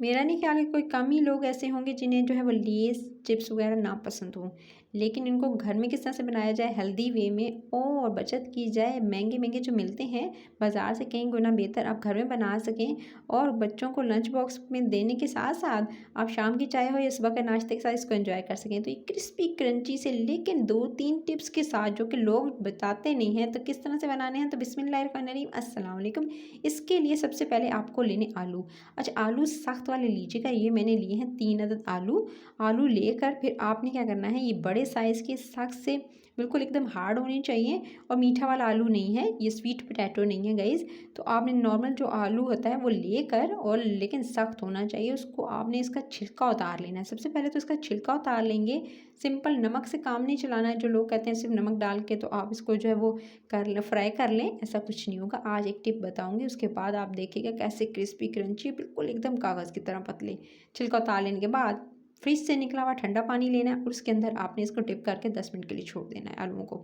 मेरा नहीं ख्याल है कोई कम ही लोग ऐसे होंगे जिन्हें जो है वो लेस चिप्स वगैरह ना पसंद हो। लेकिन इनको घर में किस तरह से बनाया जाए हेल्दी वे में और बचत की जाए, महंगे महंगे जो मिलते हैं बाज़ार से कई गुना बेहतर आप घर में बना सकें और बच्चों को लंच बॉक्स में देने के साथ साथ आप शाम की चाय हो या सुबह के नाश्ते के साथ इसको एंजॉय कर सकें। तो ये क्रिस्पी क्रंची से लेकिन 2-3 टिप्स के साथ जो कि लोग बताते नहीं हैं तो किस तरह से बनाने हैं, तो बिस्मिल्लाहिर्रहमानिर्रहीम अस्सलाम वालेकुम। इसके लिए सबसे पहले आपको लेने आलू। अच्छा, आलू सख्त वाले लीजिएगा, ये मैंने लिए हैं 3 अदद आलू। आलू लेकर फिर आपने क्या करना है, ये बड़े साइज़ के सख्त से बिल्कुल एकदम हार्ड होने चाहिए और मीठा वाला आलू नहीं है, ये स्वीट पोटैटो नहीं है गाइज़। तो आपने नॉर्मल जो आलू होता है वो लेकर और लेकिन सख्त होना चाहिए, उसको आपने इसका छिलका उतार लेना है। सबसे पहले तो इसका छिलका उतार लेंगे। सिंपल नमक से काम नहीं चलाना है, जो लोग कहते हैं सिर्फ नमक डाल के तो आप इसको जो है वो कर लें, फ्राई कर लें, ऐसा कुछ नहीं होगा। आज एक टिप बताऊंगी, उसके बाद आप देखिएगा कैसे क्रिस्पी क्रंची बिल्कुल एकदम कागज़ की तरह पतले। छिलका उतार लेने के बाद फ्रिज से निकला हुआ ठंडा पानी लेना है और उसके अंदर आपने इसको डिप करके 10 मिनट के लिए छोड़ देना है आलूओं को।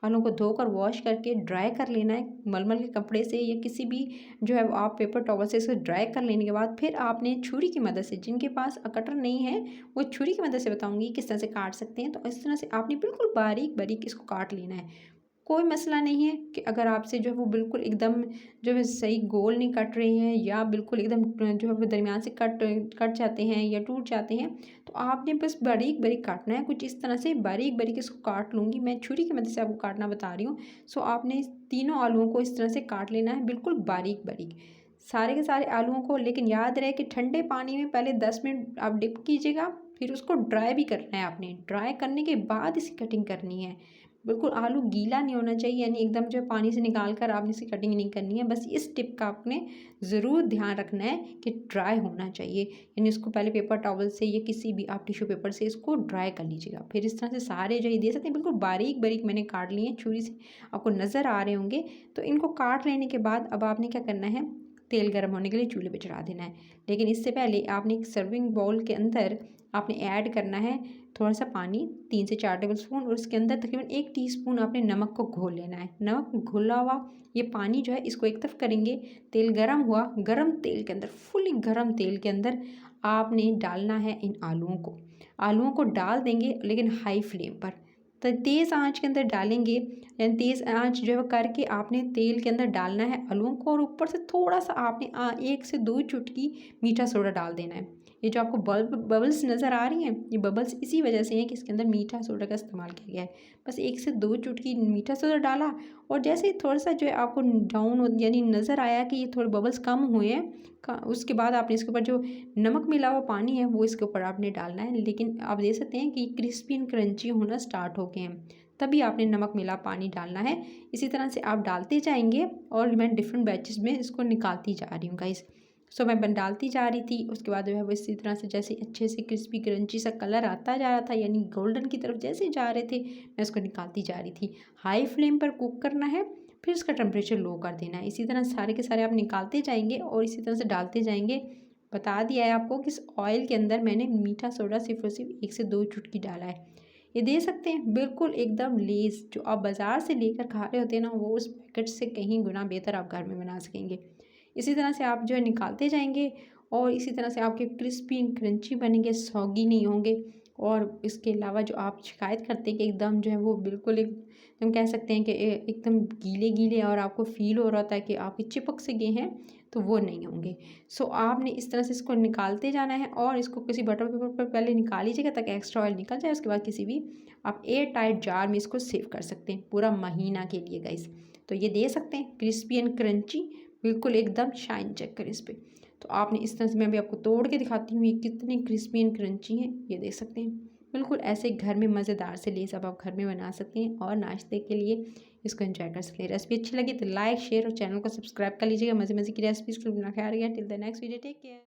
आलूओं को धोकर वॉश करके ड्राई कर लेना है मलमल के कपड़े से या किसी भी जो है आप पेपर टॉवल से इसको ड्राई कर लेने के बाद फिर आपने छुरी की मदद से, जिनके पास कटर नहीं है वो छुरी की मदद से बताऊंगी किस तरह से काट सकते हैं। तो इस तरह से आपने बिल्कुल बारीक बारीक इसको काट लेना है। कोई मसला नहीं है कि अगर आपसे जो है वो बिल्कुल एकदम जो है सही गोल नहीं कट रहे हैं या बिल्कुल एकदम जो है वो दरमियान से कट कट जाते हैं या टूट जाते हैं, तो आपने बस बारीक बारीक काटना है। कुछ इस तरह से बारीक बारीक इसको काट लूँगी, मैं छुरी की मदद से आपको काटना बता रही हूँ। सो आपने तीनों आलूओं को इस तरह से काट लेना है बिल्कुल बारीक बारीक, सारे के सारे आलूओं को। लेकिन याद रहे कि ठंडे पानी में पहले 10 मिनट आप डिप कीजिएगा, फिर उसको ड्राई भी करना है आपने। ड्राई करने के बाद इसकी कटिंग करनी है। बिल्कुल आलू गीला नहीं होना चाहिए, यानी एकदम जो पानी से निकाल कर आपने इसकी कटिंग नहीं करनी है। बस इस टिप का आपने ज़रूर ध्यान रखना है कि ड्राई होना चाहिए, यानी इसको पहले पेपर टॉवल से या किसी भी आप टिश्यू पेपर से इसको ड्राई कर लीजिएगा। फिर इस तरह से सारे जो ये दे सकते हैं बिल्कुल बारीक बारीक मैंने काट लिए हैं छुरी से, आपको नज़र आ रहे होंगे। तो इनको काट लेने के बाद अब आपने क्या करना है, तेल गर्म होने के लिए चूल्हे पे चढ़ा देना है। लेकिन इससे पहले आपने एक सर्विंग बाउल के अंदर आपने ऐड करना है थोड़ा सा पानी, 3 से 4 टेबल स्पून, और उसके अंदर तकरीबन 1 टीस्पून आपने नमक को घोल लेना है। नमक घुला हुआ ये पानी जो है इसको एक तरफ करेंगे। तेल गरम हुआ, गरम तेल के अंदर, फुली गरम तेल के अंदर आपने डालना है इन आलूओं को। आलूओं को डाल देंगे लेकिन हाई फ्लेम पर, तो तेज़ आंच के अंदर डालेंगे। यानी तेज़ आंच जो है करके आपने तेल के अंदर डालना है आलूओं को, और ऊपर से थोड़ा सा आपने 1 से 2 चुटकी मीठा सोडा डाल देना है। ये जो आपको बबल्स नज़र आ रही हैं, ये बबल्स इसी वजह से हैं कि इसके अंदर मीठा सोडा का इस्तेमाल किया गया है। बस 1 से 2 चुटकी मीठा सोडा डाला, और जैसे ही थोड़ा सा जो है आपको डाउन हो यानी नज़र आया कि ये थोड़े बबल्स कम हुए हैं उसके बाद आपने इसके ऊपर जो नमक मिला हुआ पानी है वो इसके ऊपर आपने डालना है। लेकिन आप देख सकते हैं कि क्रिस्पी एंड क्रंची होना स्टार्ट हो गए हैं, तभी आपने नमक मिला पानी डालना है। इसी तरह से आप डालते जाएंगे और मैं डिफरेंट बैचेस में इसको निकालती जा रही हूँ गाइस। सो मैं डालती जा रही थी, उसके बाद जो है वो इसी तरह से जैसे अच्छे से क्रिस्पी क्रंची सा कलर आता जा रहा था, यानी गोल्डन की तरफ जैसे जा रहे थे, मैं इसको निकालती जा रही थी। हाई फ्लेम पर कुक करना है, फिर इसका टेम्परेचर लो कर देना है। इसी तरह सारे के सारे आप निकालते जाएंगे और इसी तरह से डालते जाएंगे। बता दिया है आपको कि इस ऑयल के अंदर मैंने मीठा सोडा सिर्फ और सिर्फ 1 से 2 चुटकी डाला है। ये दे सकते हैं बिल्कुल एकदम लेस जो आप बाज़ार से लेकर खा रहे होते हैं ना, वो उस पैकेट से कहीं गुना बेहतर आप घर में बना सकेंगे। इसी तरह से आप जो है निकालते जाएंगे और इसी तरह से आपके क्रिस्पी एंड क्रंची बनेंगे, सॉगी नहीं होंगे। और इसके अलावा जो आप शिकायत करते हैं कि एकदम जो है वो बिल्कुल एक हम कह सकते हैं कि एकदम गीले गीले और आपको फ़ील हो रहा था कि आपके चिपक से गए हैं, तो वो नहीं होंगे। सो आपने इस तरह से इसको निकालते जाना है और इसको किसी बटर पेपर पर पहले निकाल लीजिएगा ताकि एक्स्ट्रा ऑयल निकल जाए। उसके बाद किसी भी आप एयर टाइट जार में इसको सेव कर सकते हैं पूरा महीना के लिए गाइस। तो ये दे सकते हैं क्रिस्पी एंड क्रंची, बिल्कुल एकदम शाइन चेक करें इस पर। तो आपने इस तरह से, मैं भी आपको तोड़ के दिखाती हूँ ये कितनी क्रिस्पी एंड क्रंची हैं, ये देख सकते हैं। बिल्कुल ऐसे घर में मज़ेदार से लेस अब आप घर में बना सकते हैं और नाश्ते के लिए इसको एंजॉय कर सकते हैं। रेसिपी अच्छी लगी तो लाइक शेयर और चैनल को सब्सक्राइब कर लीजिएगा। मज़े मज़े की रेसिपीज़ को बिना ख्याल रखिए। Till the next video, take care.